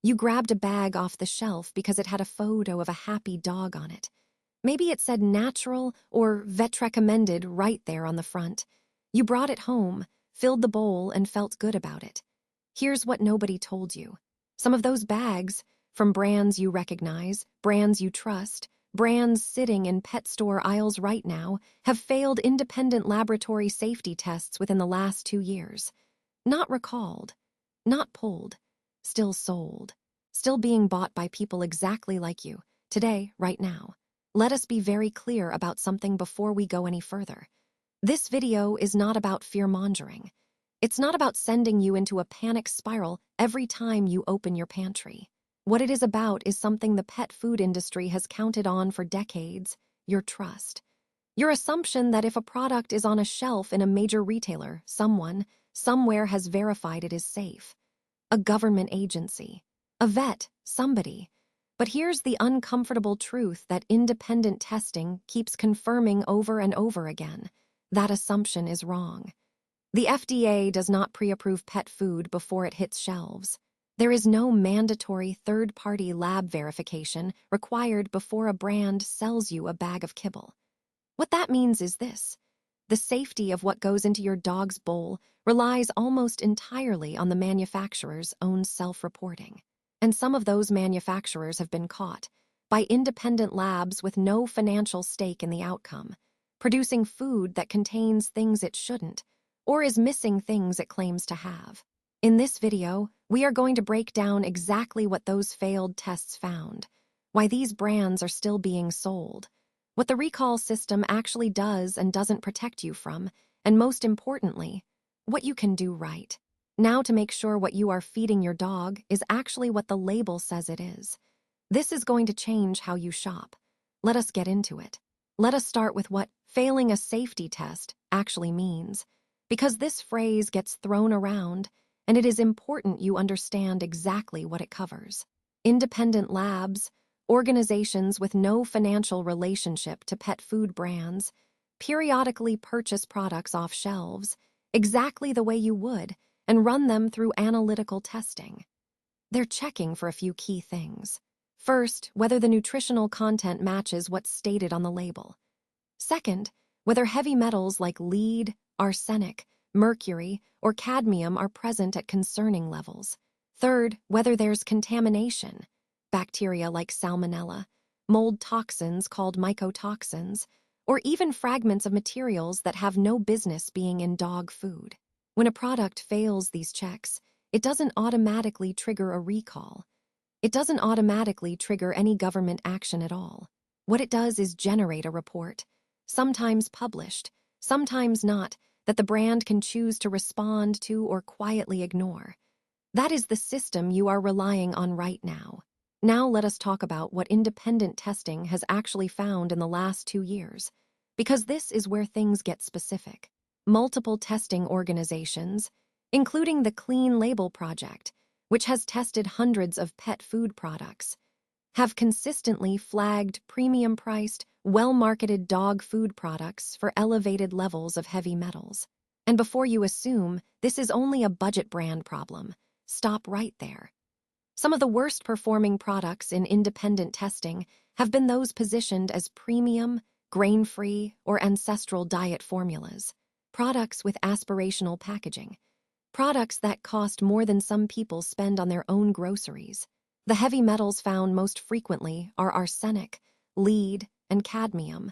You grabbed a bag off the shelf because it had a photo of a happy dog on it. Maybe it said natural or vet recommended right there on the front. You brought it home, filled the bowl, and felt good about it. Here's what nobody told you. Some of those bags, from brands you recognize, brands you trust, brands sitting in pet store aisles right now, have failed independent laboratory safety tests within the last 2 years. Not recalled, not pulled, still sold, still being bought by people exactly like you, today, right now. Let us be very clear about something before we go any further. This video is not about fear-mongering. It's not about sending you into a panic spiral every time you open your pantry. What it is about is something the pet food industry has counted on for decades: your trust. Your assumption that if a product is on a shelf in a major retailer, someone, somewhere has verified it is safe. A government agency, a vet, somebody. But here's the uncomfortable truth that independent testing keeps confirming over and over again. That assumption is wrong. The FDA does not pre-approve pet food before it hits shelves. There is no mandatory third-party lab verification required before a brand sells you a bag of kibble. What that means is this: the safety of what goes into your dog's bowl relies almost entirely on the manufacturer's own self-reporting. And some of those manufacturers have been caught by independent labs with no financial stake in the outcome, producing food that contains things it shouldn't, or is missing things it claims to have. In this video, we are going to break down exactly what those failed tests found, why these brands are still being sold, what the recall system actually does and doesn't protect you from, and most importantly, what you can do right now to make sure what you are feeding your dog is actually what the label says it is. This is going to change how you shop. Let us get into it. Let us start with what failing a safety test actually means, because this phrase gets thrown around, and it is important you understand exactly what it covers. Independent labs, organizations with no financial relationship to pet food brands, periodically purchase products off shelves exactly the way you would and run them through analytical testing. They're checking for a few key things. First, whether the nutritional content matches what's stated on the label. Second, whether heavy metals like lead, arsenic, mercury, or cadmium are present at concerning levels. Third, whether there's contamination, bacteria like salmonella, mold toxins called mycotoxins, or even fragments of materials that have no business being in dog food. When a product fails these checks, it doesn't automatically trigger a recall. It doesn't automatically trigger any government action at all. What it does is generate a report, sometimes published, sometimes not, that the brand can choose to respond to or quietly ignore. That is the system you are relying on right now. Now let us talk about what independent testing has actually found in the last 2 years, because this is where things get specific. Multiple testing organizations, including the Clean Label Project, which has tested hundreds of pet food products, have consistently flagged premium-priced, well-marketed dog food products for elevated levels of heavy metals. And before you assume this is only a budget brand problem, stop right there. Some of the worst-performing products in independent testing have been those positioned as premium, grain-free, or ancestral diet formulas, products with aspirational packaging, products that cost more than some people spend on their own groceries. The heavy metals found most frequently are arsenic, lead, and cadmium,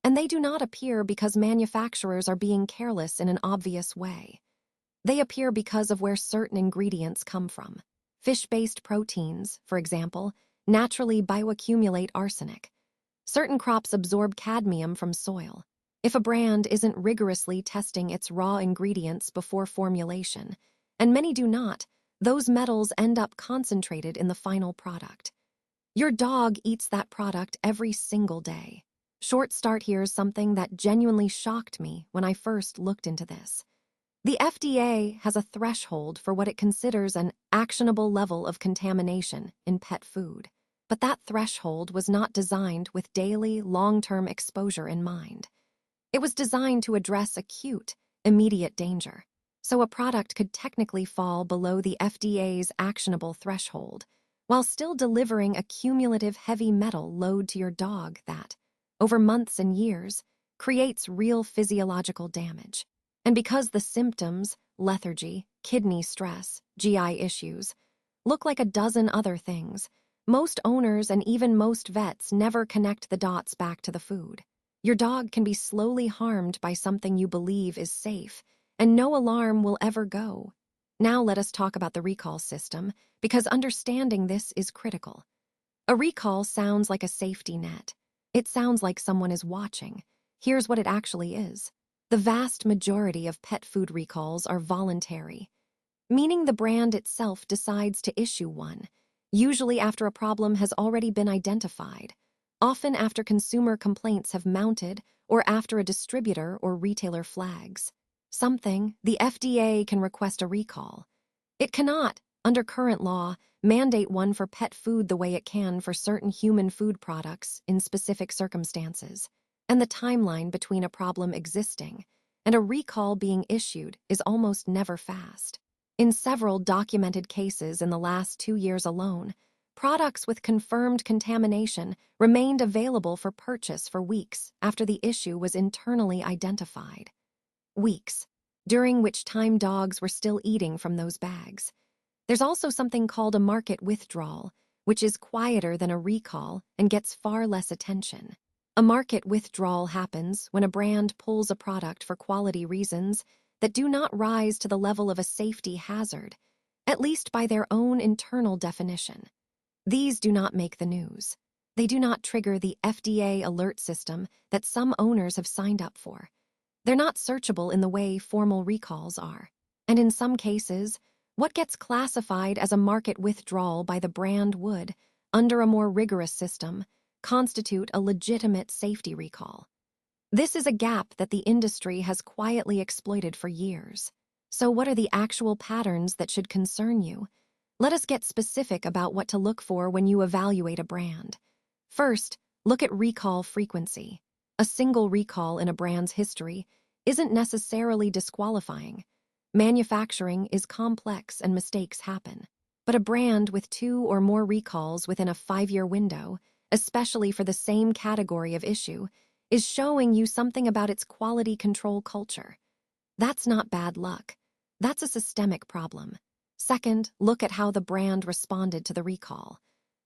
and they do not appear because manufacturers are being careless in an obvious way. They appear because of where certain ingredients come from. Fish-based proteins, for example, naturally bioaccumulate arsenic. Certain crops absorb cadmium from soil. If a brand isn't rigorously testing its raw ingredients before formulation, and many do not, those metals end up concentrated in the final product. Your dog eats that product every single day. Short start here is something that genuinely shocked me when I first looked into this. The FDA has a threshold for what it considers an actionable level of contamination in pet food, but that threshold was not designed with daily, long-term exposure in mind. It was designed to address acute, immediate danger, so a product could technically fall below the FDA's actionable threshold, while still delivering a cumulative heavy metal load to your dog that, over months and years, creates real physiological damage. And because the symptoms, lethargy, kidney stress, GI issues, look like a dozen other things, most owners and even most vets never connect the dots back to the food. Your dog can be slowly harmed by something you believe is safe, and no alarm will ever go. Now let us talk about the recall system, because understanding this is critical. A recall sounds like a safety net. It sounds like someone is watching. Here's what it actually is. The vast majority of pet food recalls are voluntary, meaning the brand itself decides to issue one, usually after a problem has already been identified, often after consumer complaints have mounted or after a distributor or retailer flags something. The FDA can request a recall. It cannot, under current law, mandate one for pet food the way it can for certain human food products in specific circumstances. And the timeline between a problem existing and a recall being issued is almost never fast. In several documented cases in the last 2 years alone, products with confirmed contamination remained available for purchase for weeks after the issue was internally identified. Weeks, during which time dogs were still eating from those bags. There's also something called a market withdrawal, which is quieter than a recall and gets far less attention. A market withdrawal happens when a brand pulls a product for quality reasons that do not rise to the level of a safety hazard, at least by their own internal definition. These do not make the news. They do not trigger the FDA alert system that some owners have signed up for. They're not searchable in the way formal recalls are. And in some cases, what gets classified as a market withdrawal by the brand would, under a more rigorous system, constitute a legitimate safety recall. This is a gap that the industry has quietly exploited for years. So what are the actual patterns that should concern you? Let us get specific about what to look for when you evaluate a brand. First, look at recall frequency. A single recall in a brand's history isn't necessarily disqualifying. Manufacturing is complex and mistakes happen. But a brand with 2 or more recalls within a 5-year window, especially for the same category of issue, is showing you something about its quality control culture. That's not bad luck. That's a systemic problem. Second, look at how the brand responded to the recall.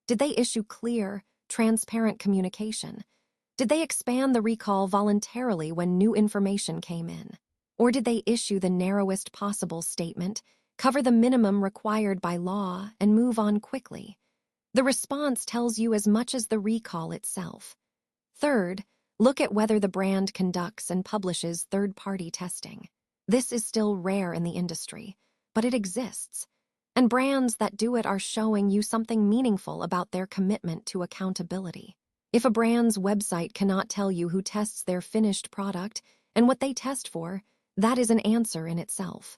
Did they issue clear, transparent communication? Did they expand the recall voluntarily when new information came in? Or did they issue the narrowest possible statement, cover the minimum required by law, and move on quickly? The response tells you as much as the recall itself. Third, look at whether the brand conducts and publishes third-party testing. This is still rare in the industry, but it exists. And brands that do it are showing you something meaningful about their commitment to accountability. If a brand's website cannot tell you who tests their finished product and what they test for, that is an answer in itself.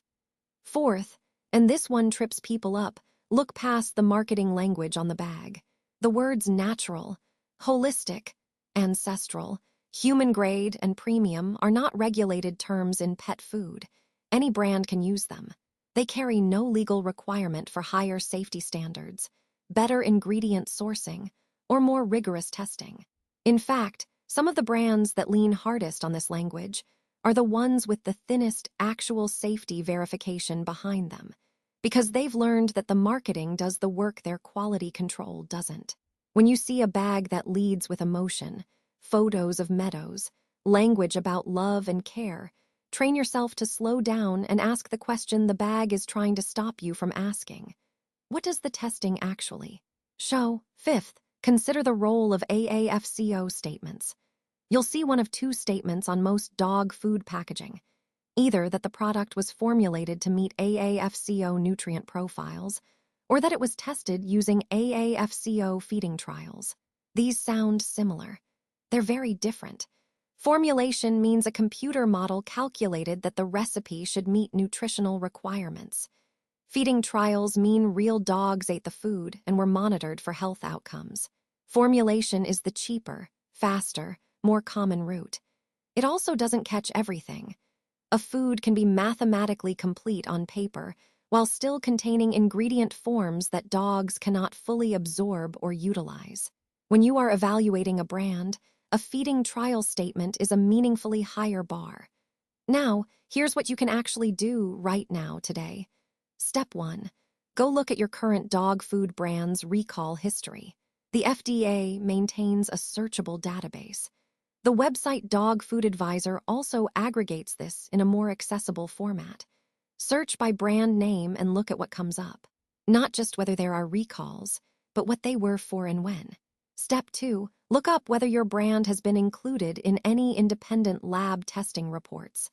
Fourth, and this one trips people up, look past the marketing language on the bag. The words natural, holistic, ancestral, human grade, and premium are not regulated terms in pet food. Any brand can use them. They carry no legal requirement for higher safety standards, better ingredient sourcing, or more rigorous testing. In fact, some of the brands that lean hardest on this language are the ones with the thinnest actual safety verification behind them, because they've learned that the marketing does the work their quality control doesn't. When you see a bag that leads with emotion, photos of meadows, language about love and care, train yourself to slow down and ask the question the bag is trying to stop you from asking. What does the testing actually show? Fifth, consider the role of AAFCO statements. You'll see one of 2 statements on most dog food packaging. Either that the product was formulated to meet AAFCO nutrient profiles, or that it was tested using AAFCO feeding trials. These sound similar. They're very different. Formulation means a computer model calculated that the recipe should meet nutritional requirements. Feeding trials mean real dogs ate the food and were monitored for health outcomes. Formulation is the cheaper, faster, more common route. It also doesn't catch everything. A food can be mathematically complete on paper while still containing ingredient forms that dogs cannot fully absorb or utilize. When you are evaluating a brand, a feeding trial statement is a meaningfully higher bar. Now, here's what you can actually do right now today. Step 1. Go look at your current dog food brand's recall history. The FDA maintains a searchable database. The website Dog Food Advisor also aggregates this in a more accessible format. Search by brand name and look at what comes up. Not just whether there are recalls, but what they were for and when. Step 2. Look up whether your brand has been included in any independent lab testing reports.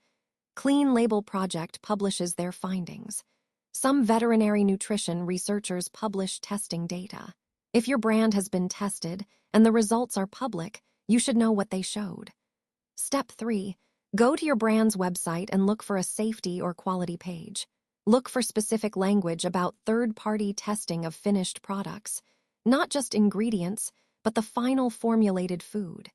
Clean Label Project publishes their findings. Some veterinary nutrition researchers publish testing data. If your brand has been tested and the results are public, you should know what they showed. Step 3. Go to your brand's website and look for a safety or quality page. Look for specific language about third-party testing of finished products, not just ingredients, but the final formulated food.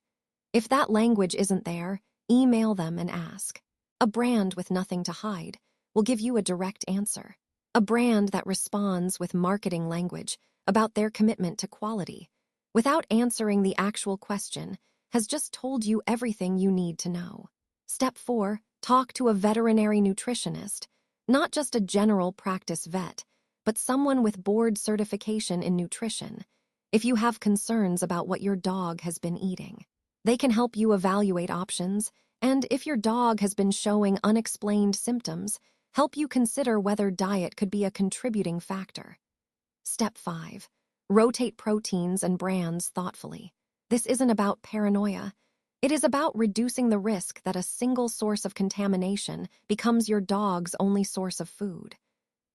If that language isn't there, email them and ask. A brand with nothing to hide will give you a direct answer. A brand that responds with marketing language about their commitment to quality, without answering the actual question, has just told you everything you need to know. Step 4. Talk to a veterinary nutritionist, not just a general practice vet, but someone with board certification in nutrition, if you have concerns about what your dog has been eating. They can help you evaluate options, and if your dog has been showing unexplained symptoms, help you consider whether diet could be a contributing factor. Step 5. Rotate proteins and brands thoughtfully. This isn't about paranoia. It is about reducing the risk that a single source of contamination becomes your dog's only source of food.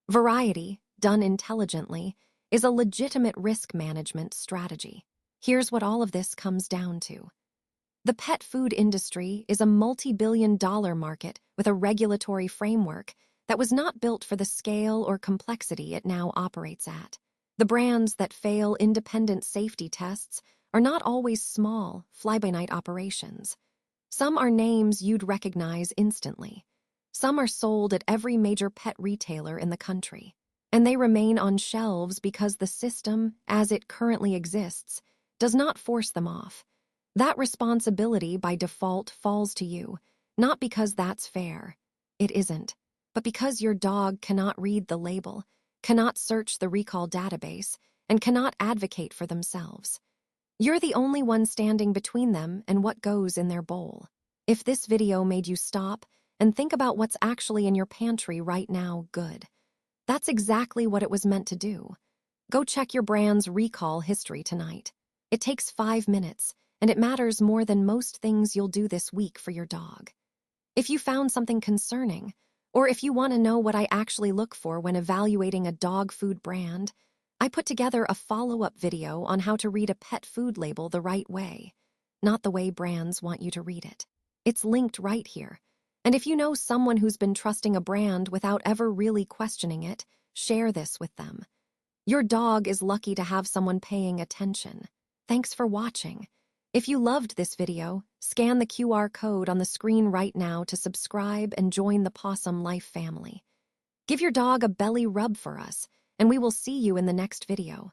Variety, done intelligently, is a legitimate risk management strategy. Here's what all of this comes down to. The pet food industry is a multi-billion-dollar market with a regulatory framework that was not built for the scale or complexity it now operates at. The brands that fail independent safety tests are not always small, fly-by-night operations. Some are names you'd recognize instantly. Some are sold at every major pet retailer in the country. And they remain on shelves because the system, as it currently exists, does not force them off. That responsibility by default falls to you, not because that's fair. It isn't. But because your dog cannot read the label, cannot search the recall database, and cannot advocate for themselves. You're the only one standing between them and what goes in their bowl. If this video made you stop and think about what's actually in your pantry right now, good. That's exactly what it was meant to do. Go check your brand's recall history tonight. It takes 5 minutes, and it matters more than most things you'll do this week for your dog. If you found something concerning, or if you want to know what I actually look for when evaluating a dog food brand, I put together a follow-up video on how to read a pet food label the right way, not the way brands want you to read it. It's linked right here. And if you know someone who's been trusting a brand without ever really questioning it, share this with them. Your dog is lucky to have someone paying attention. Thanks for watching. If you loved this video, scan the QR code on the screen right now to subscribe and join the Pawsome Life family. Give your dog a belly rub for us, and we will see you in the next video.